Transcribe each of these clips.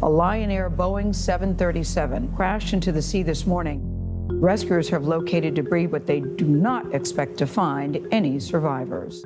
A Lion Air Boeing 737 crashed into the sea this morning. Rescuers have located debris, but they do not expect to find any survivors.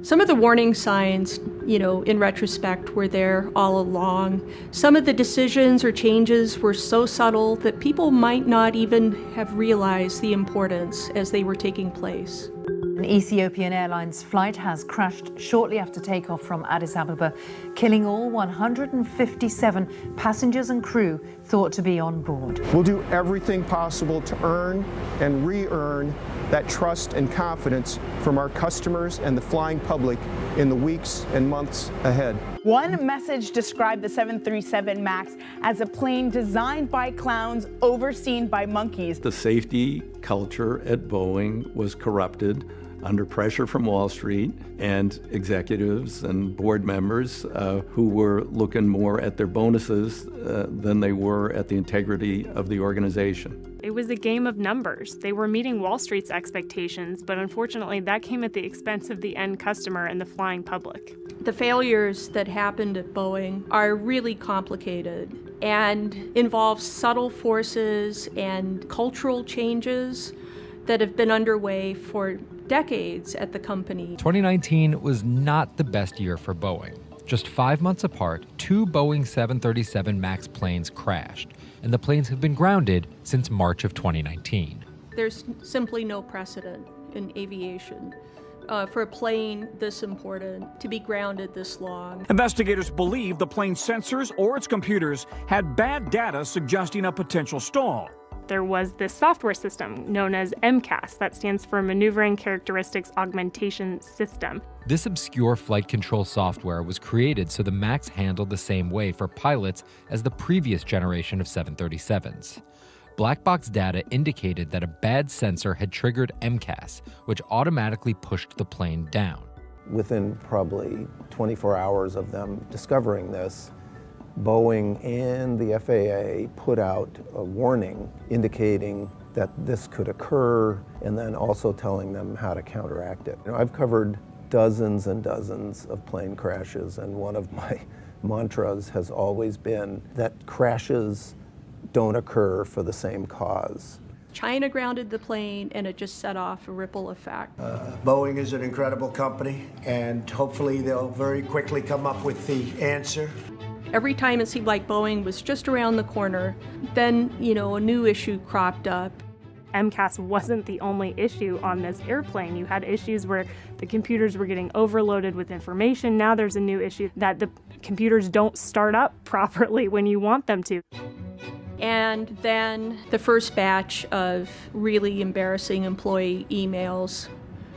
Some of the warning signs, in retrospect, were there all along. Some of the decisions or changes were so subtle that people might not even have realized the importance as they were taking place. An Ethiopian Airlines flight has crashed shortly after takeoff from Addis Ababa, killing all 157 passengers and crew thought to be on board. We'll do everything possible to earn and re-earn that trust and confidence from our customers and the flying public in the weeks and months ahead. One message described the 737 MAX as a plane designed by clowns, overseen by monkeys. The safety culture at Boeing was corrupted under pressure from Wall Street and executives and board members who were looking more at their bonuses than they were at the integrity of the organization. It was a game of numbers. They were meeting Wall Street's expectations, but unfortunately that came at the expense of the end customer and the flying public. The failures that happened at Boeing are really complicated and involve subtle forces and cultural changes that have been underway for decades at the company. 2019 was not the best year for Boeing. Just 5 months apart, 2 Boeing 737 MAX planes crashed, and the planes have been grounded since March of 2019. There's simply no precedent in aviation for a plane this important to be grounded this long. Investigators believe the plane's sensors or its computers had bad data suggesting a potential stall. There was this software system known as MCAS, that stands for Maneuvering Characteristics Augmentation System. This obscure flight control software was created so the MAX handled the same way for pilots as the previous generation of 737s. Black box data indicated that a bad sensor had triggered MCAS, which automatically pushed the plane down. Within probably 24 hours of them discovering this, Boeing and the FAA put out a warning indicating that this could occur and then also telling them how to counteract it. I've covered dozens and dozens of plane crashes, and one of my mantras has always been that crashes don't occur for the same cause. China grounded the plane and it just set off a ripple effect. Boeing is an incredible company, and hopefully they'll very quickly come up with the answer. Every time it seemed like Boeing was just around the corner, then, a new issue cropped up. MCAS wasn't the only issue on this airplane. You had issues where the computers were getting overloaded with information. Now there's a new issue that the computers don't start up properly when you want them to. And then the first batch of really embarrassing employee emails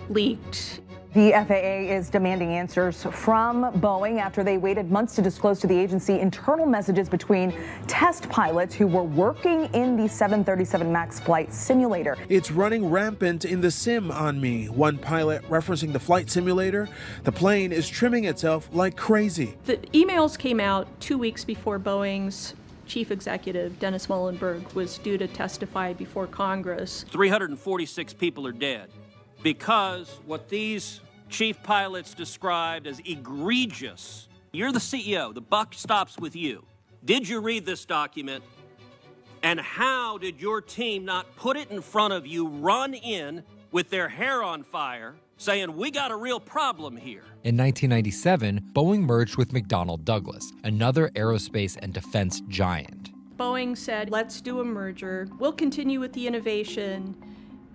leaked. The FAA is demanding answers from Boeing after they waited months to disclose to the agency internal messages between test pilots who were working in the 737 MAX flight simulator. It's running rampant in the sim on me. One pilot referencing the flight simulator. The plane is trimming itself like crazy. The emails came out 2 weeks before Boeing's chief executive, Dennis Muhlenberg, was due to testify before Congress. 346 people are dead because what these chief pilots described as egregious. You're the CEO. The buck stops with you. Did you read this document? And how did your team not put it in front of you, run in with their hair on fire, saying, we got a real problem here? In 1997, Boeing merged with McDonnell Douglas, another aerospace and defense giant. Boeing said, let's do a merger. We'll continue with the innovation,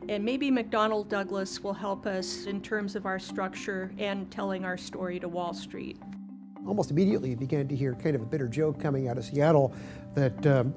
and maybe McDonnell Douglas will help us in terms of our structure and telling our story to Wall Street. Almost immediately you began to hear kind of a bitter joke coming out of Seattle that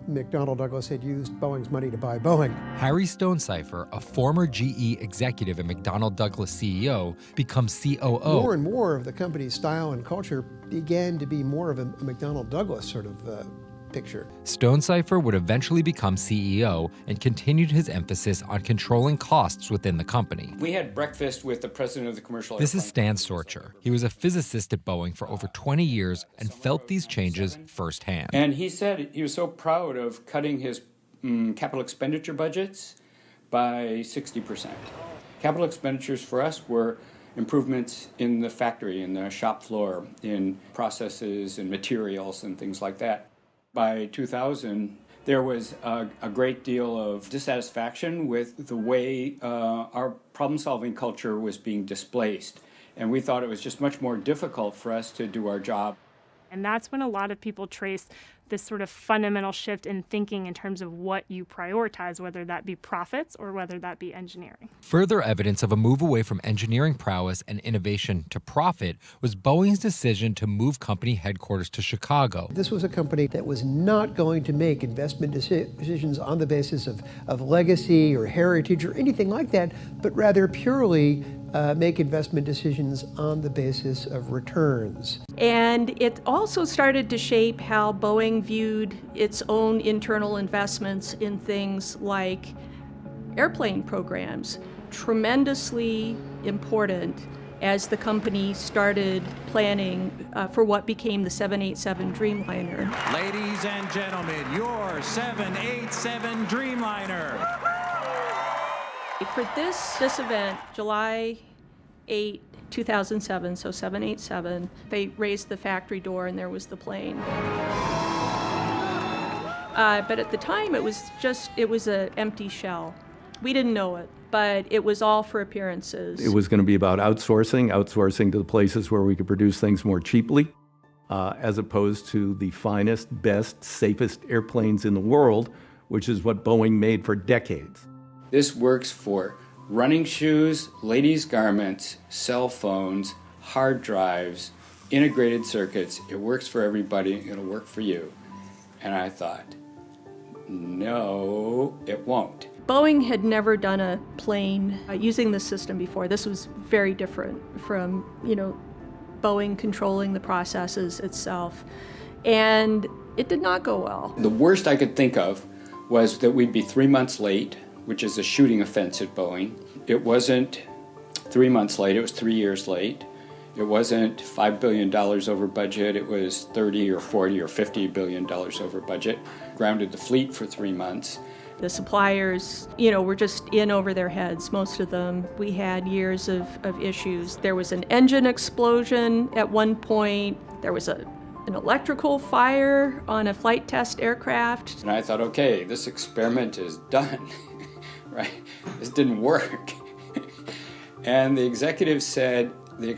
McDonnell Douglas had used Boeing's money to buy Boeing. Harry Stonecipher, a former GE executive and McDonnell Douglas CEO, becomes COO. More and more of the company's style and culture began to be more of a McDonnell Douglas sort of picture. Stonecipher would eventually become CEO and continued his emphasis on controlling costs within the company. We had breakfast with the president of the commercial This is Stan Sorcher. He was a physicist at Boeing for over 20 years and felt these changes firsthand. And he said he was so proud of cutting his capital expenditure budgets by 60%. Capital expenditures for us were improvements in the factory, in the shop floor, in processes and materials and things like that. By 2000, there was a great deal of dissatisfaction with the way our problem-solving culture was being displaced. And we thought it was just much more difficult for us to do our job. And that's when a lot of people trace this sort of fundamental shift in thinking in terms of what you prioritize, whether that be profits or whether that be engineering. Further evidence of a move away from engineering prowess and innovation to profit was Boeing's decision to move company headquarters to Chicago. This was a company that was not going to make investment decisions on the basis of legacy or heritage or anything like that, but rather purely make investment decisions on the basis of returns. And it also started to shape how Boeing viewed its own internal investments in things like airplane programs, tremendously important as the company started planning for what became the 787 Dreamliner. Ladies and gentlemen, your 787 Dreamliner. For this event, July 8, 2007, so 787, they raised the factory door and there was the plane. But at the time, it was an empty shell. We didn't know it, but it was all for appearances. It was going to be about outsourcing to the places where we could produce things more cheaply, as opposed to the finest, best, safest airplanes in the world, which is what Boeing made for decades. This works for running shoes, ladies' garments, cell phones, hard drives, integrated circuits. It works for everybody. It'll work for you. And I thought, no, it won't. Boeing had never done a plane using this system before. This was very different from, Boeing controlling the processes itself. And it did not go well. The worst I could think of was that we'd be 3 months late, which is a shooting offense at Boeing. It wasn't 3 months late, it was 3 years late. It wasn't $5 billion over budget, it was 30 or 40 or $50 billion over budget. Grounded the fleet for 3 months. The suppliers, were just in over their heads, most of them. We had years of issues. There was an engine explosion at one point. There was an electrical fire on a flight test aircraft. And I thought, okay, this experiment is done. Right? This didn't work. And the executive said, the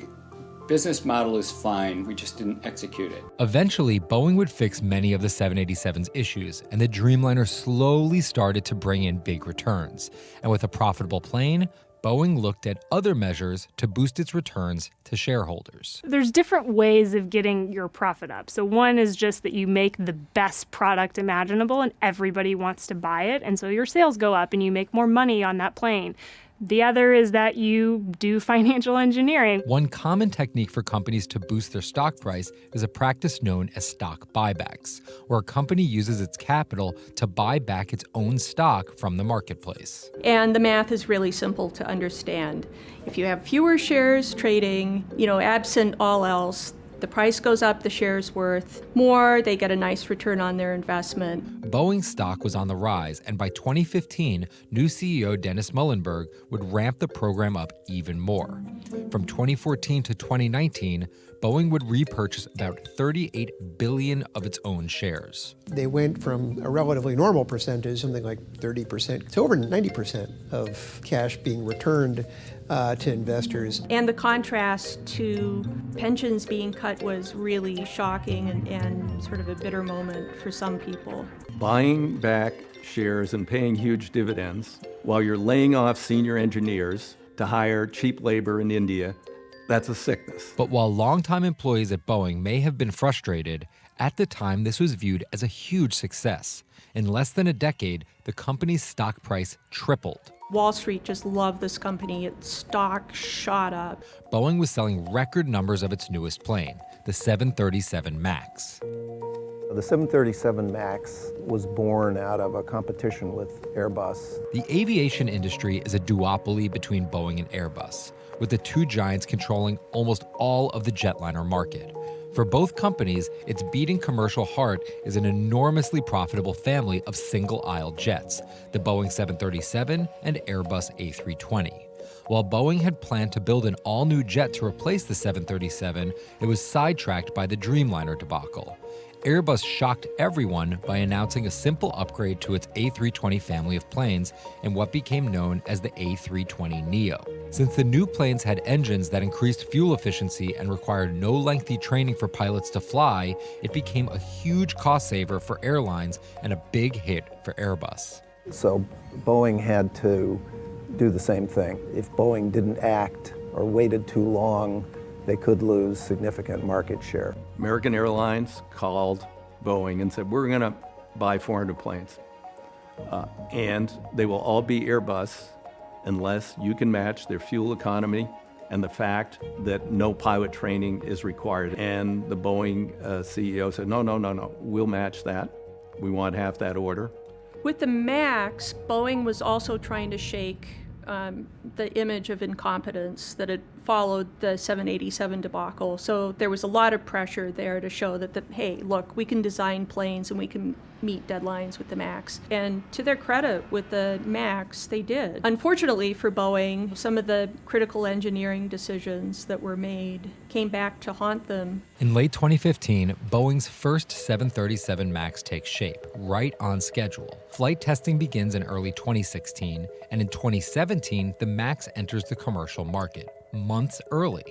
business model is fine, we just didn't execute it. Eventually, Boeing would fix many of the 787's issues, and the Dreamliner slowly started to bring in big returns. And with a profitable plane, Boeing looked at other measures to boost its returns to shareholders. There's different ways of getting your profit up. So one is just that you make the best product imaginable and everybody wants to buy it. And so your sales go up and you make more money on that plane. The other is that you do financial engineering. One common technique for companies to boost their stock price is a practice known as stock buybacks, where a company uses its capital to buy back its own stock from the marketplace. And the math is really simple to understand. If you have fewer shares trading, absent all else, the price goes up, the share's worth more, they get a nice return on their investment. Boeing's stock was on the rise, and by 2015, new CEO Dennis Muilenburg would ramp the program up even more. From 2014 to 2019, Boeing would repurchase about 38 billion of its own shares. They went from a relatively normal percentage, something like 30%, to over 90% of cash being returned to investors. And the contrast to pensions being cut was really shocking and sort of a bitter moment for some people. Buying back shares and paying huge dividends while you're laying off senior engineers to hire cheap labor in India, that's a sickness. But while longtime employees at Boeing may have been frustrated, at the time this was viewed as a huge success. In less than a decade, the company's stock price tripled. Wall Street just loved this company. Its stock shot up. Boeing was selling record numbers of its newest plane, the 737 MAX. The 737 MAX was born out of a competition with Airbus. The aviation industry is a duopoly between Boeing and Airbus, with the two giants controlling almost all of the jetliner market. For both companies, its beating commercial heart is an enormously profitable family of single-aisle jets, the Boeing 737 and Airbus A320. While Boeing had planned to build an all-new jet to replace the 737, it was sidetracked by the Dreamliner debacle. Airbus shocked everyone by announcing a simple upgrade to its A320 family of planes in what became known as the A320neo. Since the new planes had engines that increased fuel efficiency and required no lengthy training for pilots to fly, it became a huge cost saver for airlines and a big hit for Airbus. So Boeing had to do the same thing. If Boeing didn't act or waited too long, they could lose significant market share. American Airlines called Boeing and said, we're going to buy 400 planes. And they will all be Airbus unless you can match their fuel economy and the fact that no pilot training is required. And the Boeing CEO said, no, we'll match that. We want half that order. With the MAX, Boeing was also trying to shake the image of incompetence that had followed the 787 debacle. So there was a lot of pressure there to show that, hey, look, we can design planes and we can meet deadlines with the MAX. And to their credit, with the MAX, they did. Unfortunately for Boeing, some of the critical engineering decisions that were made came back to haunt them. In late 2015, Boeing's first 737 MAX takes shape, right on schedule. Flight testing begins in early 2016, and in 2017, the MAX enters the commercial market, months early.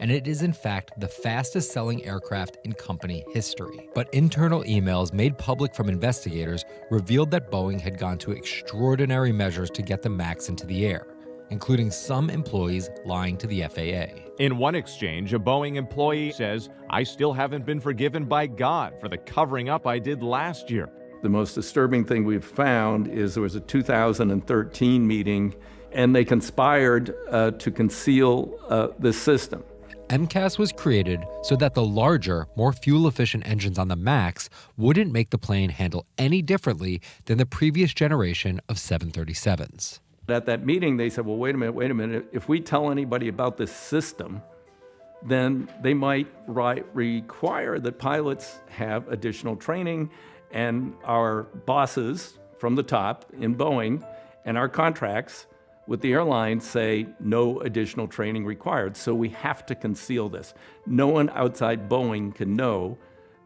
And it is in fact the fastest selling aircraft in company history. But internal emails made public from investigators revealed that Boeing had gone to extraordinary measures to get the MAX into the air, including some employees lying to the FAA. In one exchange, a Boeing employee says, "I still haven't been forgiven by God for the covering up I did last year." The most disturbing thing we've found is there was a 2013 meeting and they conspired to conceal this system. MCAS was created so that the larger, more fuel-efficient engines on the MAX wouldn't make the plane handle any differently than the previous generation of 737s. At that meeting, they said, well, wait a minute. If we tell anybody about this system, then they might require that pilots have additional training, and our bosses from the top in Boeing and our contracts with the airlines say no additional training required. So we have to conceal this. No one outside Boeing can know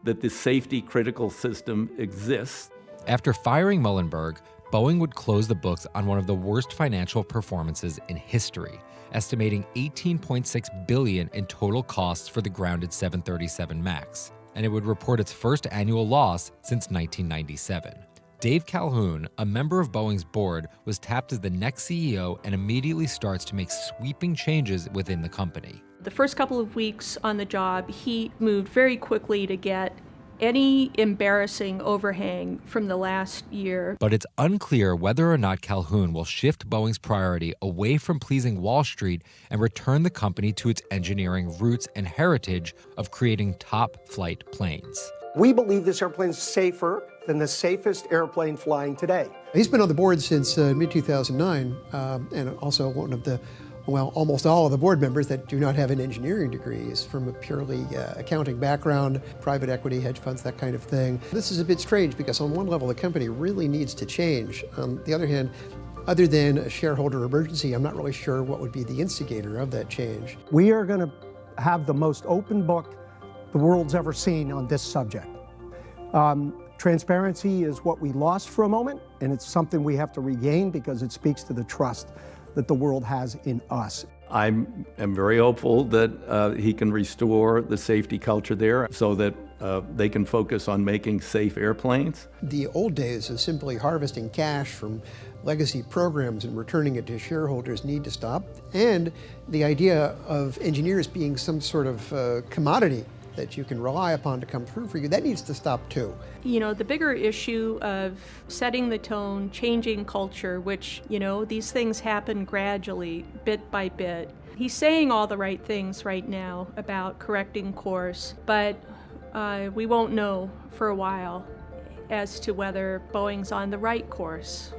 that this safety critical system exists. After firing Muhlenberg, Boeing would close the books on one of the worst financial performances in history, estimating $18.6 billion in total costs for the grounded 737 MAX, and it would report its first annual loss since 1997. Dave Calhoun, a member of Boeing's board, was tapped as the next CEO and immediately starts to make sweeping changes within the company. The first couple of weeks on the job, he moved very quickly to get any embarrassing overhang from the last year. But it's unclear whether or not Calhoun will shift Boeing's priority away from pleasing Wall Street and return the company to its engineering roots and heritage of creating top flight planes. We believe this airplane is safer than the safest airplane flying today. He's been on the board since mid-2009, and also one of the, well, almost all of the board members that do not have an engineering degree. He's from a purely accounting background, private equity, hedge funds, that kind of thing. This is a bit strange because on one level, the company really needs to change. On the other hand, other than a shareholder emergency, I'm not really sure what would be the instigator of that change. We are going to have the most open book the world's ever seen on this subject. Transparency is what we lost for a moment, and it's something we have to regain because it speaks to the trust that the world has in us. I am very hopeful that he can restore the safety culture there so that they can focus on making safe airplanes. The old days of simply harvesting cash from legacy programs and returning it to shareholders need to stop. And the idea of engineers being some sort of commodity that you can rely upon to come through for you, that needs to stop too. You know, the bigger issue of setting the tone, changing culture, which, you know, these things happen gradually, bit by bit. He's saying all the right things right now about correcting course, but we won't know for a while as to whether Boeing's on the right course.